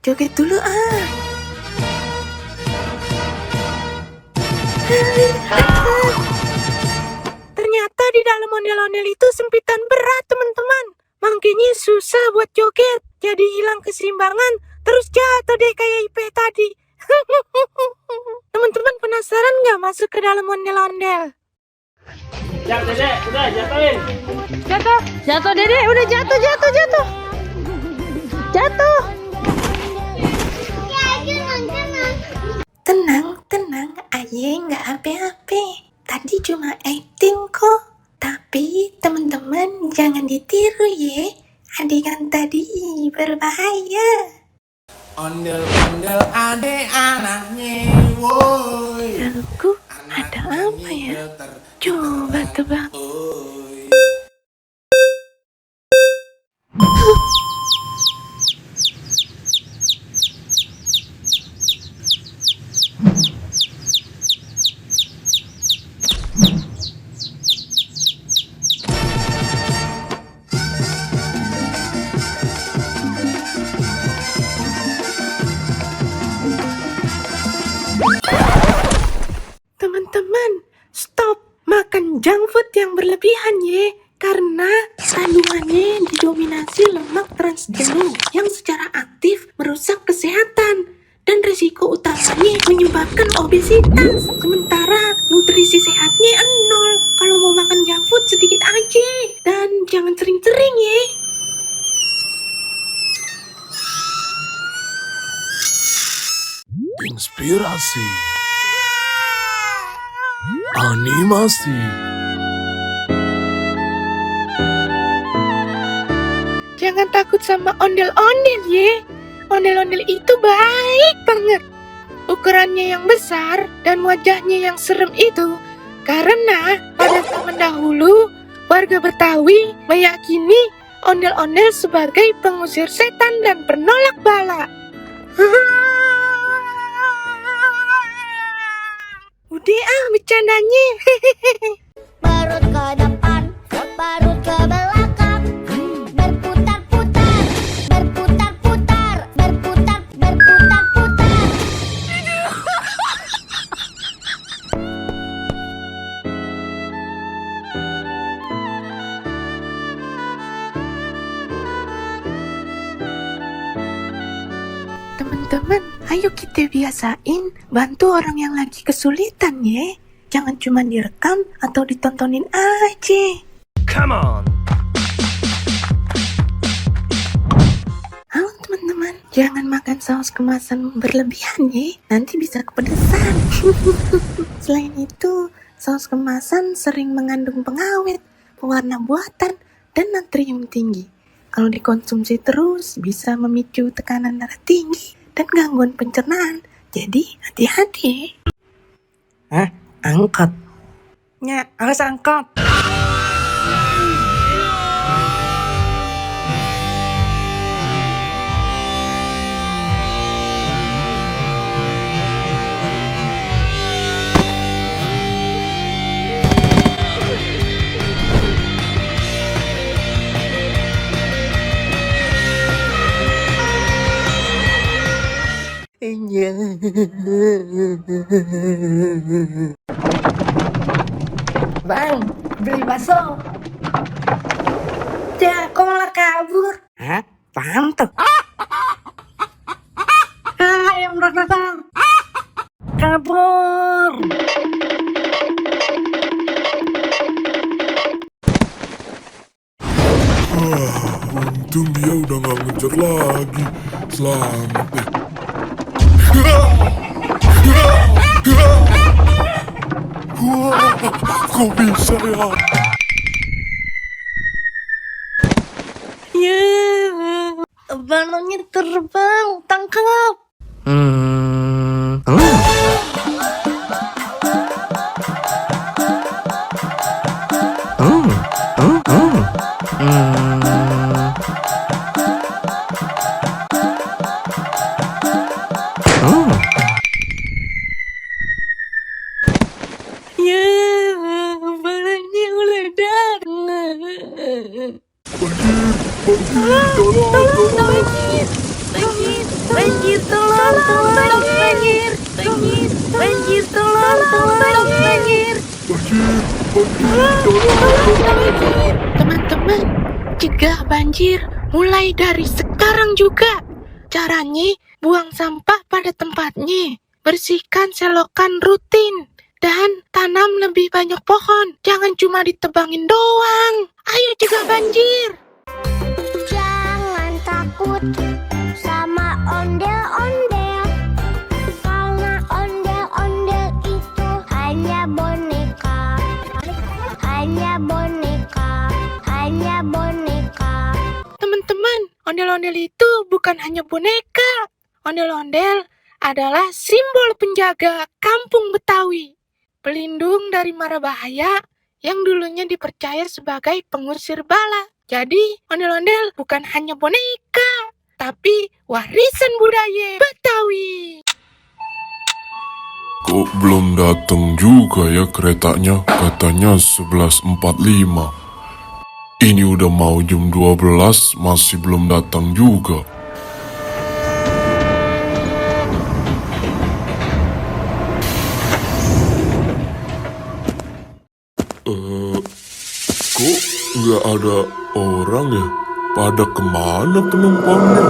Joget dulu ah. Ternyata di dalam ondel-ondel itu sempitan berat, teman-teman. Makanya susah buat joget. Jadi hilang keseimbangan, terus jatuh deh kayak IP tadi. Teman-teman penasaran nggak masuk ke dalam ondel-ondel? Jak, Dedek, udah jatuhin. Jatuh Dedek, udah jatuh. Jatuh. Tenang, Aye nggak apa-apa. Tadi cuma acting kok. Tapi teman-teman jangan ditiru ya. Adegan tadi berbahaya. Ondel-ondel ade anaknya, woi. Laluku ada apa ya? Coba tebak. Teman-teman, stop makan junk food yang berlebihan ya. Karena kandungannya didominasi lemak trans jenuh yang secara aktif merusak kesehatan. Dan risiko utamanya menyebabkan obesitas. Sementara nutrisi sehatnya nol. Kalau mau makan junk food sedikit aja. Dan jangan sering-sering ya. Inspirasi, animasi, Jangan takut sama ondel-ondel ya. Ondel-ondel itu baik banget. Ukurannya yang besar dan wajahnya yang serem itu karena pada zaman dahulu warga Betawi meyakini ondel-ondel sebagai pengusir setan dan penolak bala. Udah bercandanya. Perut ke depan, perut ke belakang, berputar-putar, berputar-putar, berputar-putar. Teman-teman, ayo kita biasain bantu orang yang lagi kesulitan ya. Jangan cuma direkam atau ditontonin aja. come on! Halo teman-teman, jangan makan saus kemasan berlebihan ya. Nanti bisa kepedesan. Selain itu, saus kemasan sering mengandung pengawet, pewarna buatan, dan natrium tinggi. Kalau dikonsumsi terus, bisa memicu tekanan darah tinggi dan gangguan pencernaan. Jadi, hati-hati. Angkat. Ya, harus angkat. Bang, beli bakso. Ya, kok malah kabur? Hah? Pantet. Ayam datang. Kabur. Untung dia udah gak ngejar lagi. Selamat deh. Wah, kok bisa ya? Ya, balonnya terbang. Tangkap. Ya, balonnya meledak. Banjir, tolong. Tolong. banjir, tolong, banjir, banjir, tolong, banjir. Teman-teman, cegah banjir mulai dari sekarang juga. Caranya, buang sampah pada tempatnya, bersihkan selokan rutin, dan tanam lebih banyak pohon. Jangan cuma ditebangin doang. Ayo cegah banjir. Jangan takut sama ondel-ondel, karena ondel-ondel itu hanya boneka. Hanya boneka, hanya boneka. Teman-teman, ondel-ondel itu bukan hanya boneka. Ondel-ondel adalah simbol penjaga kampung Betawi, pelindung dari mara bahaya yang dulunya dipercaya sebagai pengusir bala. Jadi, ondel-ondel bukan hanya boneka, tapi warisan budaya Betawi. Kok belum datang juga ya keretanya? Katanya 11.45. Ini udah mau jam 12, masih belum datang juga. Kok nggak ada orang ya? Pada kemana penumpangnya?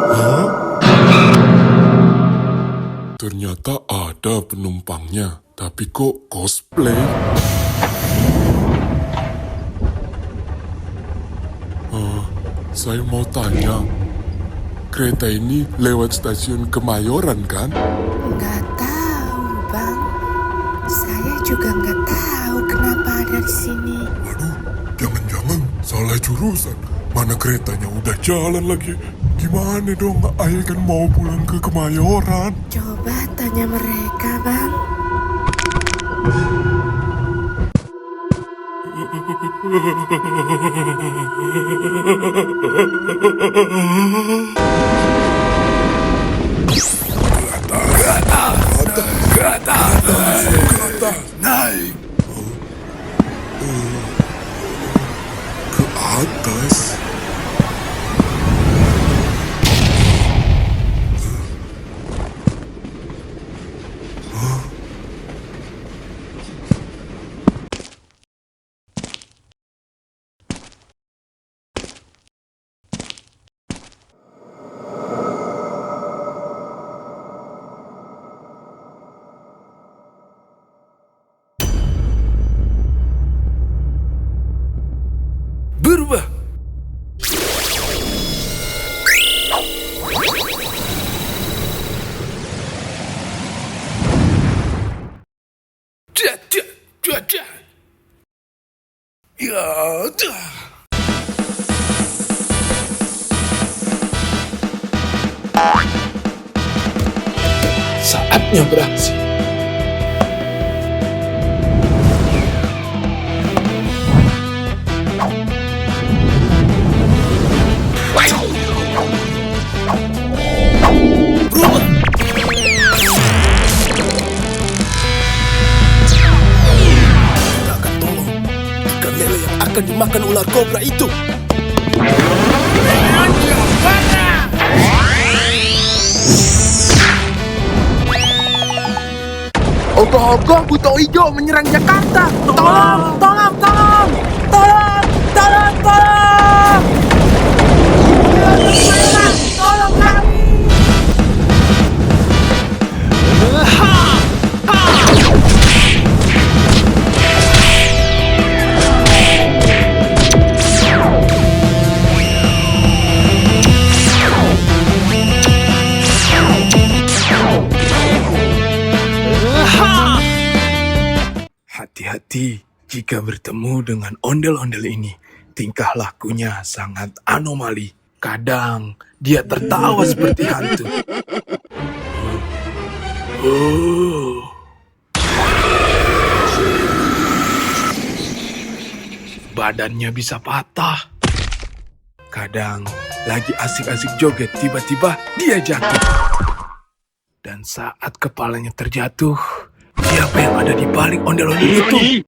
Hah? Ternyata ada penumpangnya, tapi kok cosplay? Saya mau tanya, kereta ini lewat stasiun Kemayoran kan? Nggak tahu, Bang. Saya juga nggak tahu kenapa ada di sini. Aduh, jangan-jangan salah jurusan. Mana keretanya udah jalan lagi. Gimana dong, Ayah kan mau pulang ke Kemayoran. Coba tanya mereka, Bang. Naik ke atas. Berubah. Ya, saatnya beraksi. Akan dimakan ular kobra itu. Ogoh-ogoh buto hijau menyerang Jakarta. Tolong, tolong, tolong. Tolong, tolong, tolong. Tolong kami. Hati-hati jika bertemu dengan ondel-ondel ini. Tingkah lakunya sangat anomali. Kadang dia tertawa seperti hantu. Badannya bisa patah. Kadang lagi asik-asik joget, tiba-tiba dia jatuh. Dan saat kepalanya terjatuh, siapa yang ada di balik ondel-ondel itu?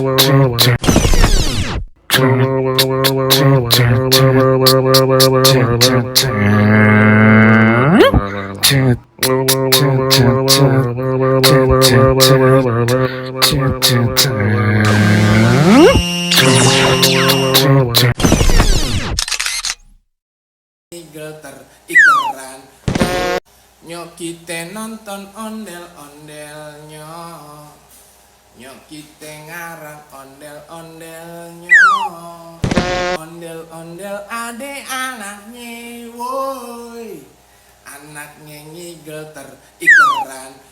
Eagle terikeran. Nyok kita nonton ondel-ondelnya. Nyok kita ngarang ondel-ondelnya. Ondel-ondel ade anaknya, woi. Anaknya ngigel terikeran.